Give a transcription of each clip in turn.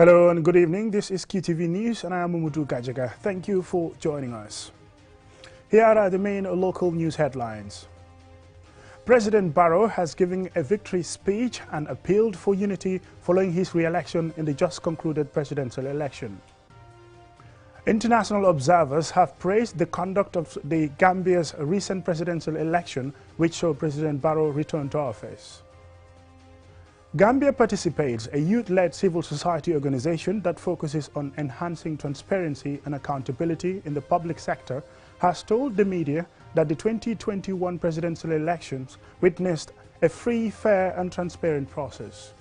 Hello and good evening. This is QTV News and I am Umudu Gajaga. Thank you for joining us. Here are the main local news headlines. President Barrow has given a victory speech and appealed for unity following his re-election in the just concluded presidential election. International observers have praised the conduct of the Gambia's recent presidential election, which saw President Barrow return to office. Gambia Participates, a youth-led civil society organization that focuses on enhancing transparency and accountability in the public sector, has told the media that the 2021 presidential elections witnessed a free, fair and transparent process.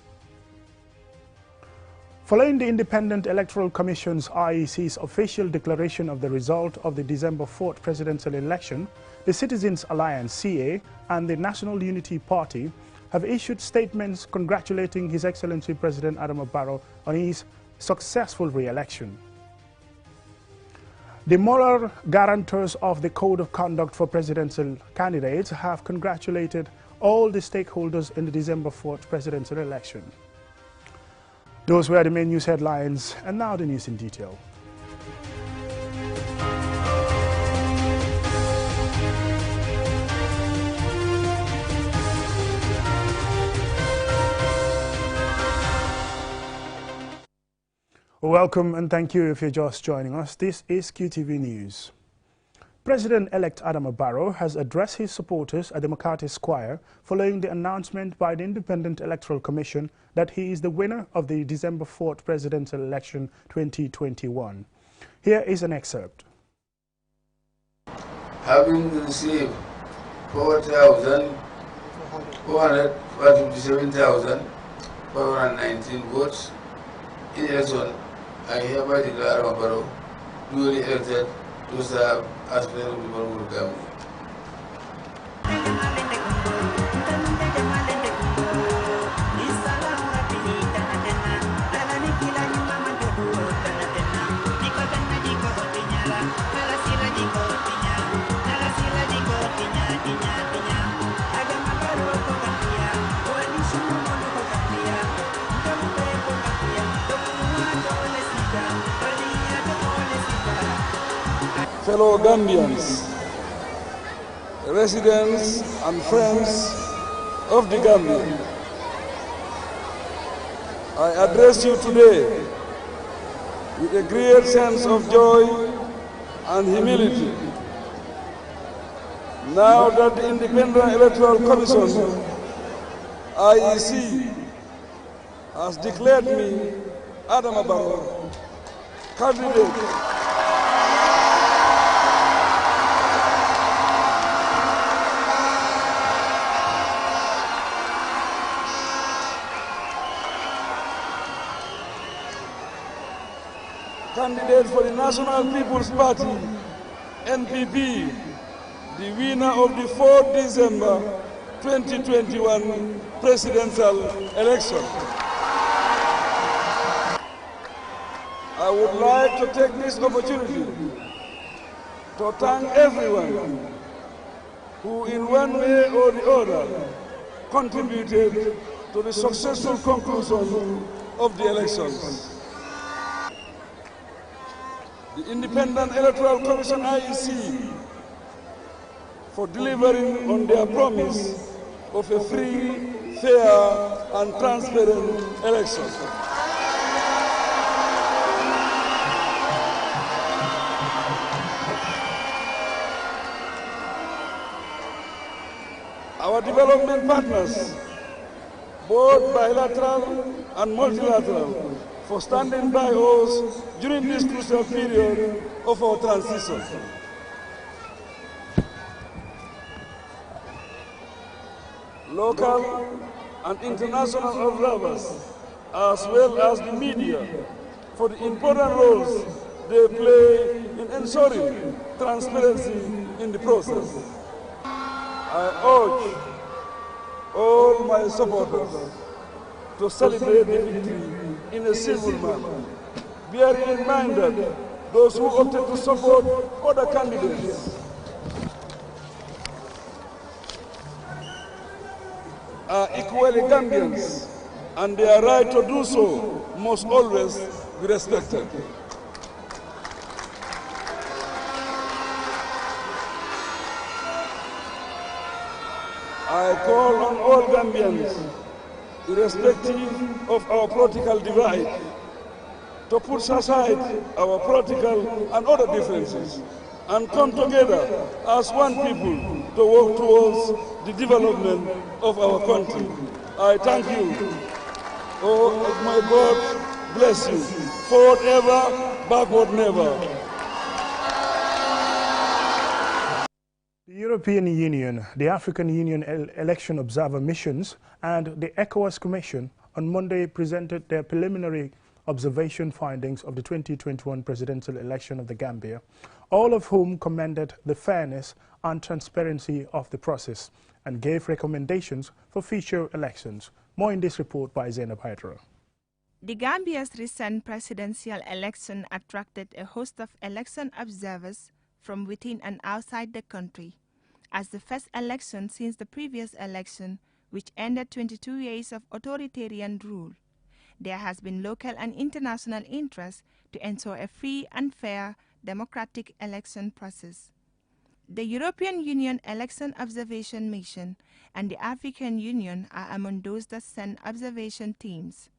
Following the Independent Electoral Commission's IEC's official declaration of the result of the December 4th presidential election, the Citizens Alliance (CA) and the National Unity Party have issued statements congratulating His Excellency President Adama Barrow on his successful re-election. The moral guarantors of the Code of Conduct for presidential candidates have congratulated all the stakeholders in the December 4th presidential election. Those were the main news headlines, and now the news in detail. Welcome and thank you if you're just joining us. This is QTV News. President-elect Adama Barrow has addressed his supporters at the Makati Square following the announcement by the Independent Electoral Commission that he is the winner of the December 4th presidential election 2021. Here is an excerpt. Having received 4,457,419 votes in election, I hereby declare Adama Barrow duly elected to serve as President of the Republic of Gambia. Fellow Gambians, residents and friends of the Gambia, I address you today with a great sense of joy and humility. Now that the Independent Electoral Commission, IEC, has declared me, Adama Barrow, candidate for the National People's Party, NPP, the winner of the 4th December 2021 presidential election. I would like to take this opportunity to thank everyone who in one way or the other contributed to the successful conclusion of the elections. The Independent Electoral Commission IEC for delivering on their promise of a free, fair and transparent election. Our development partners, both bilateral and multilateral, for standing by us during this crucial period of our transition. Local and international observers, as well as the media, for the important roles they play in ensuring transparency in the process. I urge all my supporters to celebrate the victory in a civil manner, bearing in mind that those who opted to support other candidates are equally Gambians, and their right to do so must always be respected. I call on all Gambians, irrespective of our political divide, to put aside our political and other differences and come together as one people to work towards the development of our country. I thank you. Oh, my God bless you. Forward ever, backward never. The European Union, the African Union Election Observer Missions and the ECOWAS Commission on Monday presented their preliminary observation findings of the 2021 presidential election of the Gambia, all of whom commended the fairness and transparency of the process and gave recommendations for future elections. More in this report by Zainab Hydra. The Gambia's recent presidential election attracted a host of election observers from within and outside the country, as the first election since the previous election, which ended 22 years of authoritarian rule. There has been local and international interest to ensure a free and fair democratic election process. The European Union Election Observation Mission and the African Union are among those that send observation teams.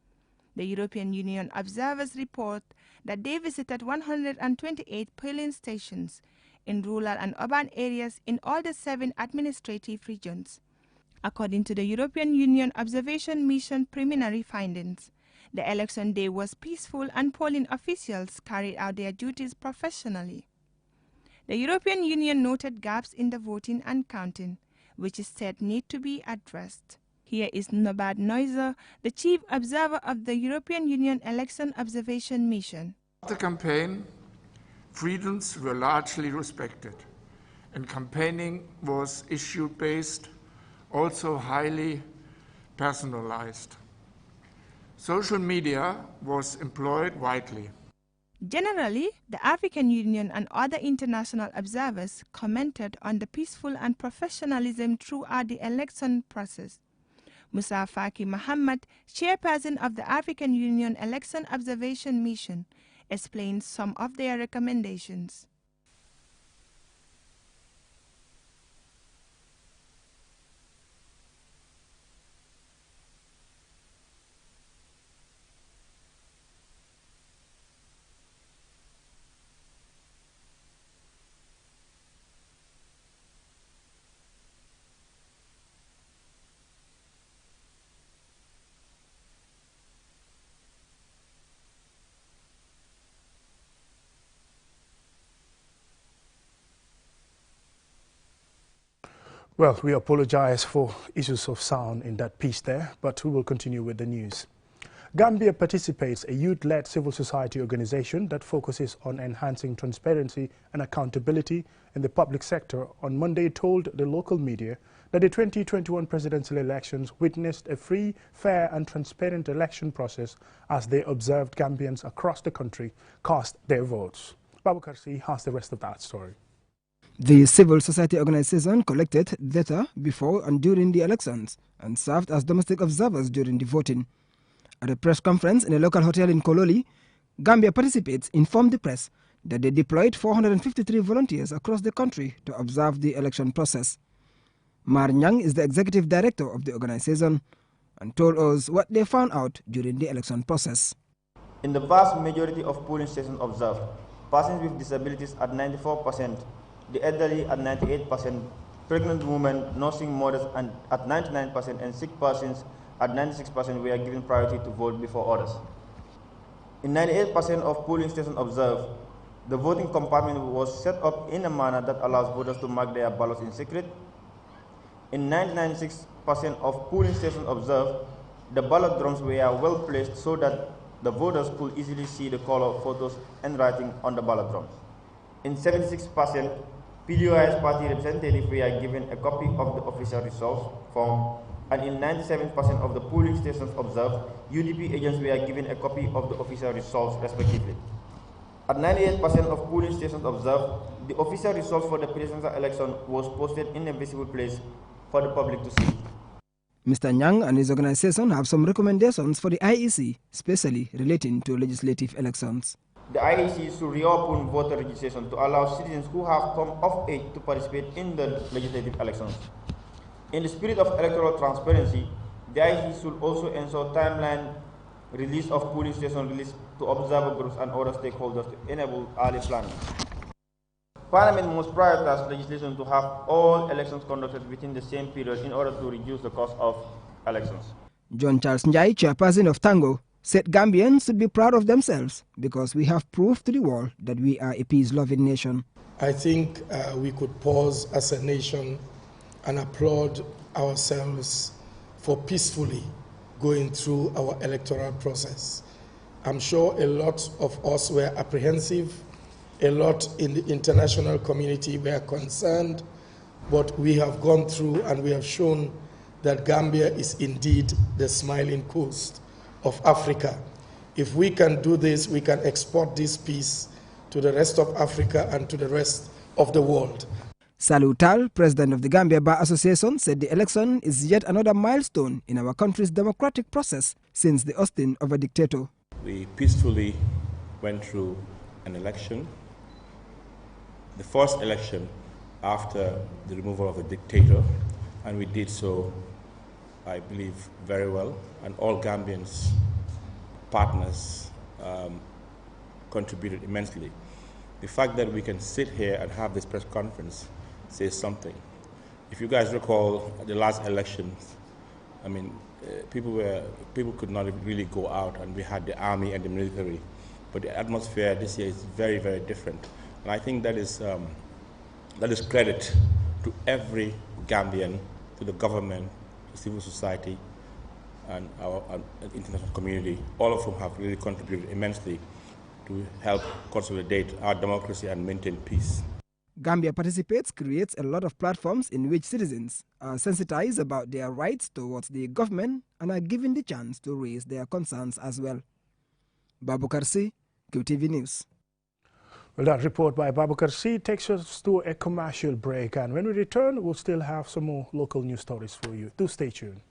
The European Union observers report that they visited 128 polling stations in rural and urban areas in all the 7 administrative regions. According to the European Union Observation Mission preliminary findings, the election day was peaceful and polling officials carried out their duties professionally. The European Union noted gaps in the voting and counting, which it said need to be addressed. Here is Nobad Neuser, the chief observer of the European Union Election Observation Mission. The campaign, freedoms were largely respected, and campaigning was issue-based, also highly personalized. Social media was employed widely. Generally, the African Union and other international observers commented on the peaceful and professionalism throughout the election process. Musa Faki Muhammad, chairperson of the African Union Election Observation Mission, explained some of their recommendations. Well, we apologize for issues of sound in that piece there, but we will continue with the news. Gambia participates a youth-led civil society organization that focuses on enhancing transparency and accountability in the public sector on Monday told the local media that the 2021 presidential elections witnessed a free, fair and transparent election process as they observed Gambians across the country cast their votes. Babakar C has the rest of that story. The civil society organization collected data before and during the elections and served as domestic observers during the voting. At a press conference in a local hotel in Kololi, Gambia participates informed the press that they deployed 453 volunteers across the country to observe the election process. Mar Nyang is the executive director of the organization and told us what they found out during the election process. In the vast majority of polling stations observed, persons with disabilities at 94%, the elderly at 98%, pregnant women, nursing mothers at 99%, and sick persons at 96% were given priority to vote before others. In 98% of polling stations observed, the voting compartment was set up in a manner that allows voters to mark their ballots in secret. In 96% of polling stations observed, the ballot drums were well placed so that the voters could easily see the color, photos, and writing on the ballot drums. In 76%, PDOI's party representatives were given a copy of the official results form, and in 97% of the polling stations observed, UDP agents were given a copy of the official results respectively. At 98% of polling stations observed, the official results for the presidential election was posted in a visible place for the public to see. Mr. Nyang and his organization have some recommendations for the IEC, especially relating to legislative elections. The IEC should reopen voter registration to allow citizens who have come of age to participate in the legislative elections. In the spirit of electoral transparency, the IEC should also ensure timeline release of polling station release to observer groups and other stakeholders to enable early planning. Parliament must prioritize legislation to have all elections conducted within the same period in order to reduce the cost of elections. John Charles Njai, chairperson of Tango, said Gambians should be proud of themselves because we have proved to the world that we are a peace-loving nation. I think we could pause as a nation and applaud ourselves for peacefully going through our electoral process. I'm sure a lot of us were apprehensive, a lot in the international community were concerned, but we have gone through and we have shown that Gambia is indeed the smiling coast of Africa. If we can do this, we can export this peace to the rest of Africa and to the rest of the world. Salou Tal, president of the Gambia Bar Association, said the election is yet another milestone in our country's democratic process since the ousting of a dictator. We peacefully went through an election, the first election after the removal of a dictator, and we did so, I believe, very well, and all Gambians, partners, contributed immensely. The fact that we can sit here and have this press conference says something. If you guys recall the last elections, I mean, people could not really go out, and we had the army and the military, but the atmosphere this year is very, very different. And I think that is credit to every Gambian, to the government, the civil society, and our international community, all of whom have really contributed immensely to help consolidate our democracy and maintain peace. Gambia Participates creates a lot of platforms in which citizens are sensitized about their rights towards the government and are given the chance to raise their concerns as well. Babukar C, QTV News. Well, that report by Babukar C takes us to a commercial break, and when we return, we'll still have some more local news stories for you. Do stay tuned.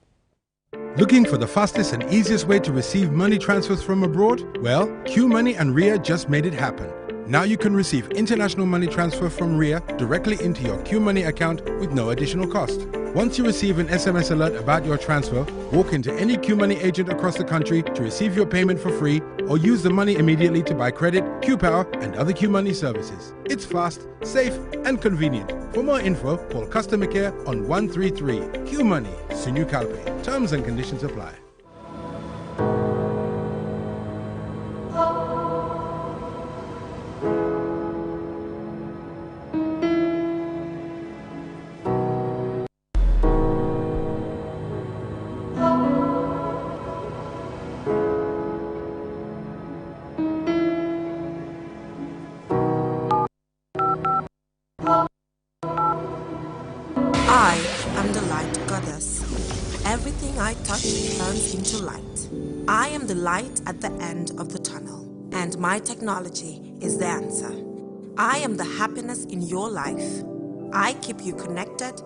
Looking for the fastest and easiest way to receive money transfers from abroad? Well, QMoney and Ria just made it happen. Now you can receive international money transfer from Ria directly into your QMoney account with no additional cost. Once you receive an SMS alert about your transfer, walk into any QMoney agent across the country to receive your payment for free, or use the money immediately to buy credit, QPower, and other QMoney services. It's fast, safe, and convenient. For more info, call customer care on 133. QMoney, Sinu Calpe. Terms and conditions apply. I am the light goddess. Everything I touch turns into light. I am the light at the end of the tunnel, and my technology is the answer. I am the happiness in your life. I keep you connected,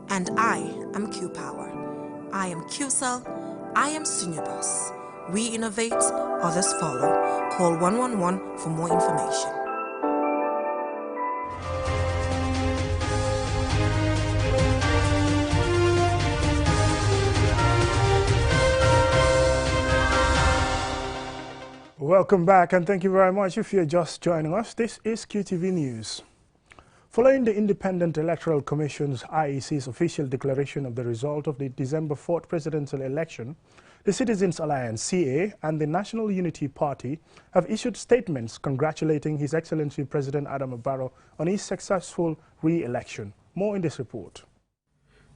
and I am QPower. I am QCell. I am Sunubus. We innovate, others follow. Call 111 for more information. Welcome back, and thank you very much if you're just joining us. This is QTV News. Following the Independent Electoral Commission's IEC's official declaration of the result of the December 4th presidential election, the Citizens Alliance, CA, and the National Unity Party have issued statements congratulating His Excellency President Adama Barrow on his successful re-election. More in this report.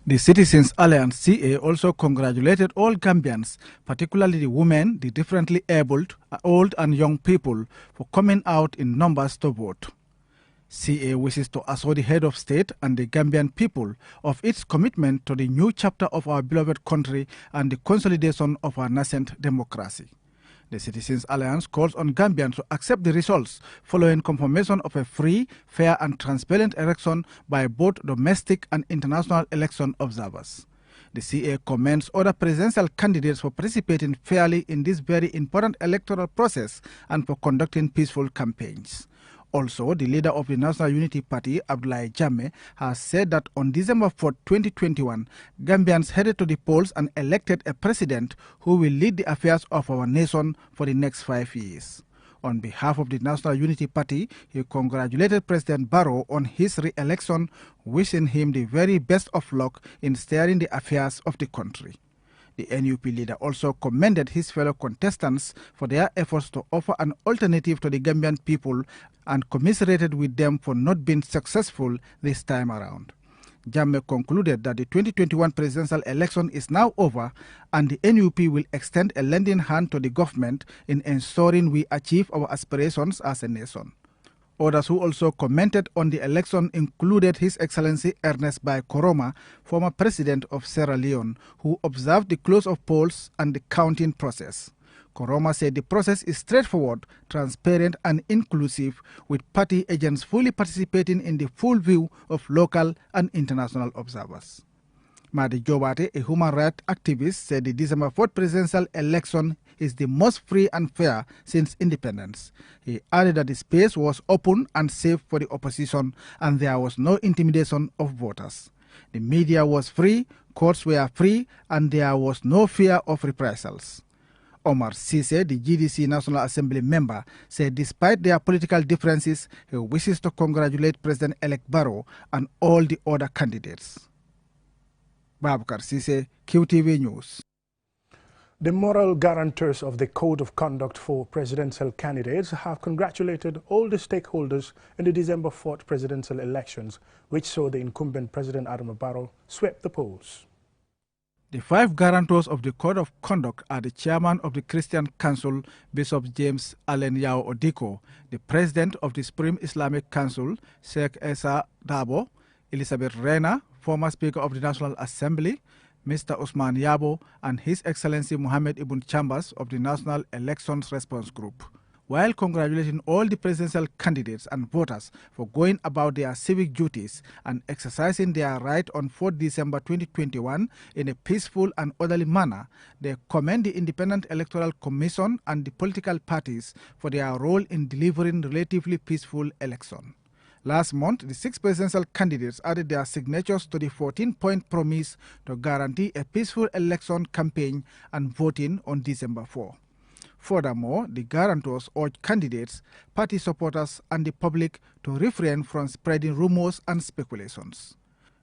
The Citizens Alliance CA also congratulated all Gambians, particularly the women, the differently abled, old and young people, for coming out in numbers to vote. CA wishes to assure the head of state and the Gambian people of its commitment to the new chapter of our beloved country and the consolidation of our nascent democracy. The Citizens Alliance calls on Gambians to accept the results following confirmation of a free, fair and transparent election by both domestic and international election observers. The CA commends other presidential candidates for participating fairly in this very important electoral process and for conducting peaceful campaigns. Also, the leader of the National Unity Party, Abdoulaye Jammeh, has said that on December 4, 2021, Gambians headed to the polls and elected a president who will lead the affairs of our nation for the next 5 years. On behalf of the National Unity Party, he congratulated President Barrow on his re-election, wishing him the very best of luck in steering the affairs of the country. The NUP leader also commended his fellow contestants for their efforts to offer an alternative to the Gambian people and commiserated with them for not being successful this time around. Jammeh concluded that the 2021 presidential election is now over and the NUP will extend a lending hand to the government in ensuring we achieve our aspirations as a nation. Others who also commented on the election included His Excellency Ernest Bai Koroma, former president of Sierra Leone, who observed the close of polls and the counting process. Koroma said the process is straightforward, transparent and inclusive, with party agents fully participating in the full view of local and international observers. Madi Jobate, a human rights activist, said the December 4th presidential election is the most free and fair since independence. He added that the space was open and safe for the opposition and there was no intimidation of voters. The media was free, courts were free, and there was no fear of reprisals. Omar Sise, the GDC National Assembly member, said despite their political differences, he wishes to congratulate President-elect Barrow and all the other candidates. Babakar Sise, QTV News. The moral guarantors of the Code of Conduct for presidential candidates have congratulated all the stakeholders in the December 4th presidential elections, which saw the incumbent President Adama Barrow sweep the polls. The 5 guarantors of the Code of Conduct are the chairman of the Christian Council, Bishop James Allen Yao Odiko, the president of the Supreme Islamic Council, Sheikh Esa Dabo, Elizabeth Rena, former Speaker of the National Assembly, Mr. Usman Yabo, and His Excellency Mohammed Ibn Chambers of the National Elections Response Group. While congratulating all the presidential candidates and voters for going about their civic duties and exercising their right on 4 December 2021 in a peaceful and orderly manner, they commend the Independent Electoral Commission and the political parties for their role in delivering relatively peaceful election. Last month, the 6 presidential candidates added their signatures to the 14-point promise to guarantee a peaceful election campaign and voting on December 4. Furthermore, the guarantors urged candidates, party supporters and the public to refrain from spreading rumors and speculations.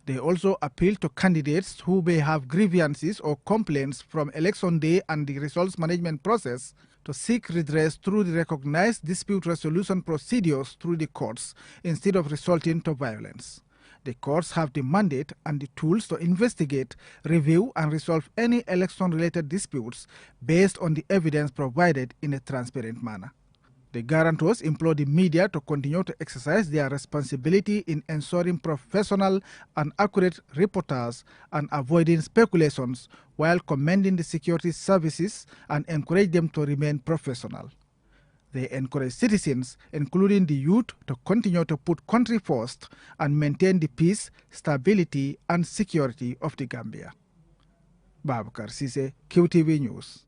They also appealed to candidates who may have grievances or complaints from election day and the results management process to seek redress through the recognized dispute resolution procedures through the courts instead of resorting to violence. The courts have the mandate and the tools to investigate, review and resolve any election-related disputes based on the evidence provided in a transparent manner. The guarantors implore the media to continue to exercise their responsibility in ensuring professional and accurate reportage and avoiding speculations while commending the security services and encourage them to remain professional. They encourage citizens, including the youth, to continue to put country first and maintain the peace, stability and security of the Gambia. Babakar Sise, QTV News.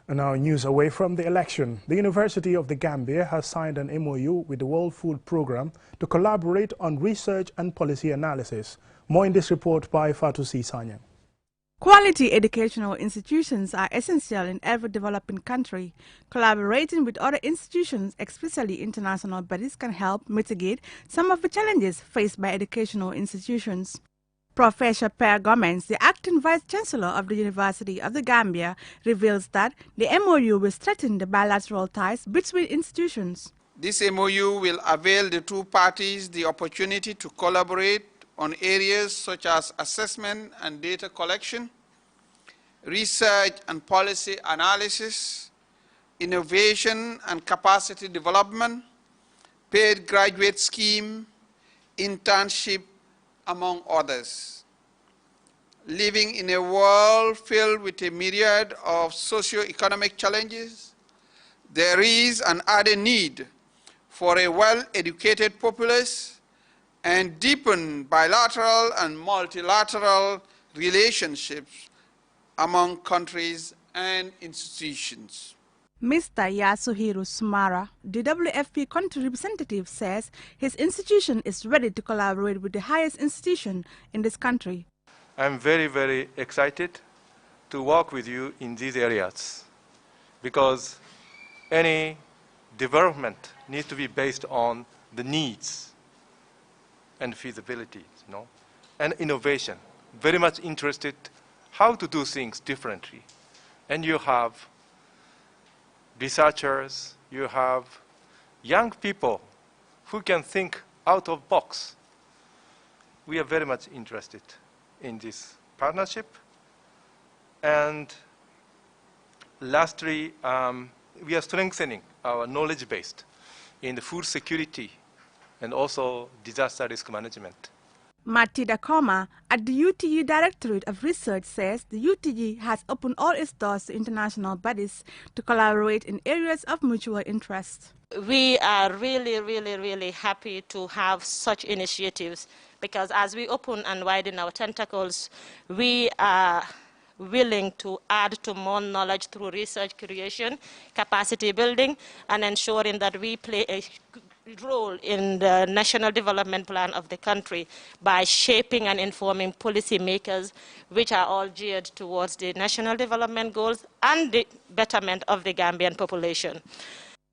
And now news away from the election. The University of the Gambia has signed an MOU with the World Food Programme to collaborate on research and policy analysis. More in this report by Fatou C. Sanyang. Quality educational institutions are essential in every developing country. Collaborating with other institutions, especially international bodies, can help mitigate some of the challenges faced by educational institutions. Professor Per Gomez, the acting vice-chancellor of the University of the Gambia, reveals that the MOU will strengthen the bilateral ties between institutions. This MOU will avail the two parties the opportunity to collaborate on areas such as assessment and data collection, research and policy analysis, innovation and capacity development, paid graduate scheme, internship, among others. Living in a world filled with a myriad of socio-economic challenges, there is an added need for a well-educated populace and deepened bilateral and multilateral relationships among countries and institutions. Mr. Yasuhiro Sumara, the WFP country representative, says his institution is ready to collaborate with the highest institution in this country. I'm very, very excited to work with you in these areas because any development needs to be based on the needs and feasibility, and innovation. Very much interested how to do things differently. And you have researchers, you have young people who can think out of the box. We are very much interested in this partnership. And lastly, we are strengthening our knowledge base in the food security and also disaster risk management. Matida Koma at the UTG Directorate of Research says the UTG has opened all its doors to international bodies to collaborate in areas of mutual interest. We are really, really, really happy to have such initiatives because as we open and widen our tentacles, we are willing to add to more knowledge through research creation, capacity building, and ensuring that we play a role in the national development plan of the country by shaping and informing policymakers, which are all geared towards the national development goals and the betterment of the Gambian population.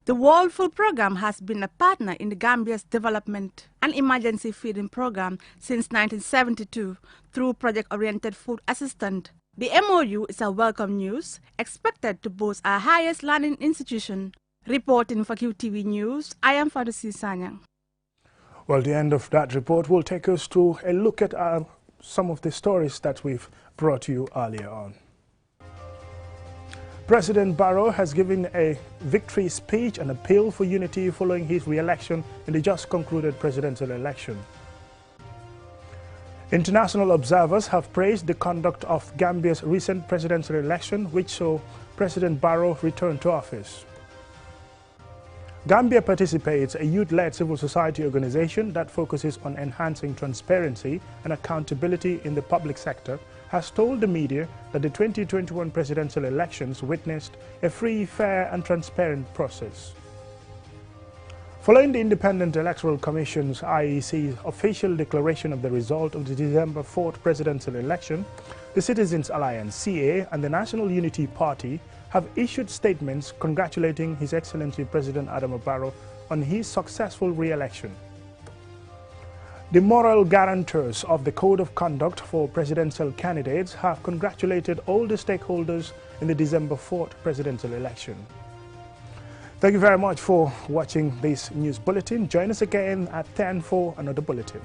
The World Food Programme has been a partner in the Gambia's development and emergency feeding program since 1972 through project-oriented food assistance. The MOU is a welcome news, expected to boast our highest learning institution. Reporting for QTV News, I am Fadusi Sanyang. Well, the end of that report will take us to a look at some of the stories that we've brought you earlier on. President Barrow has given a victory speech and appeal for unity following his re-election in the just concluded presidential election. International observers have praised the conduct of Gambia's recent presidential election, which saw President Barrow return to office. Gambia Participates, a youth-led civil society organization that focuses on enhancing transparency and accountability in the public sector, has told the media that the 2021 presidential elections witnessed a free, fair and transparent process. Following the Independent Electoral Commission's IEC's official declaration of the result of the December 4th presidential election, the Citizens Alliance (CA) and the National Unity Party have issued statements congratulating His Excellency President Adama Barrow on his successful re-election. The moral guarantors of the Code of Conduct for presidential candidates have congratulated all the stakeholders in the December 4th presidential election. Thank you very much for watching this news bulletin. Join us again at 10 for another bulletin.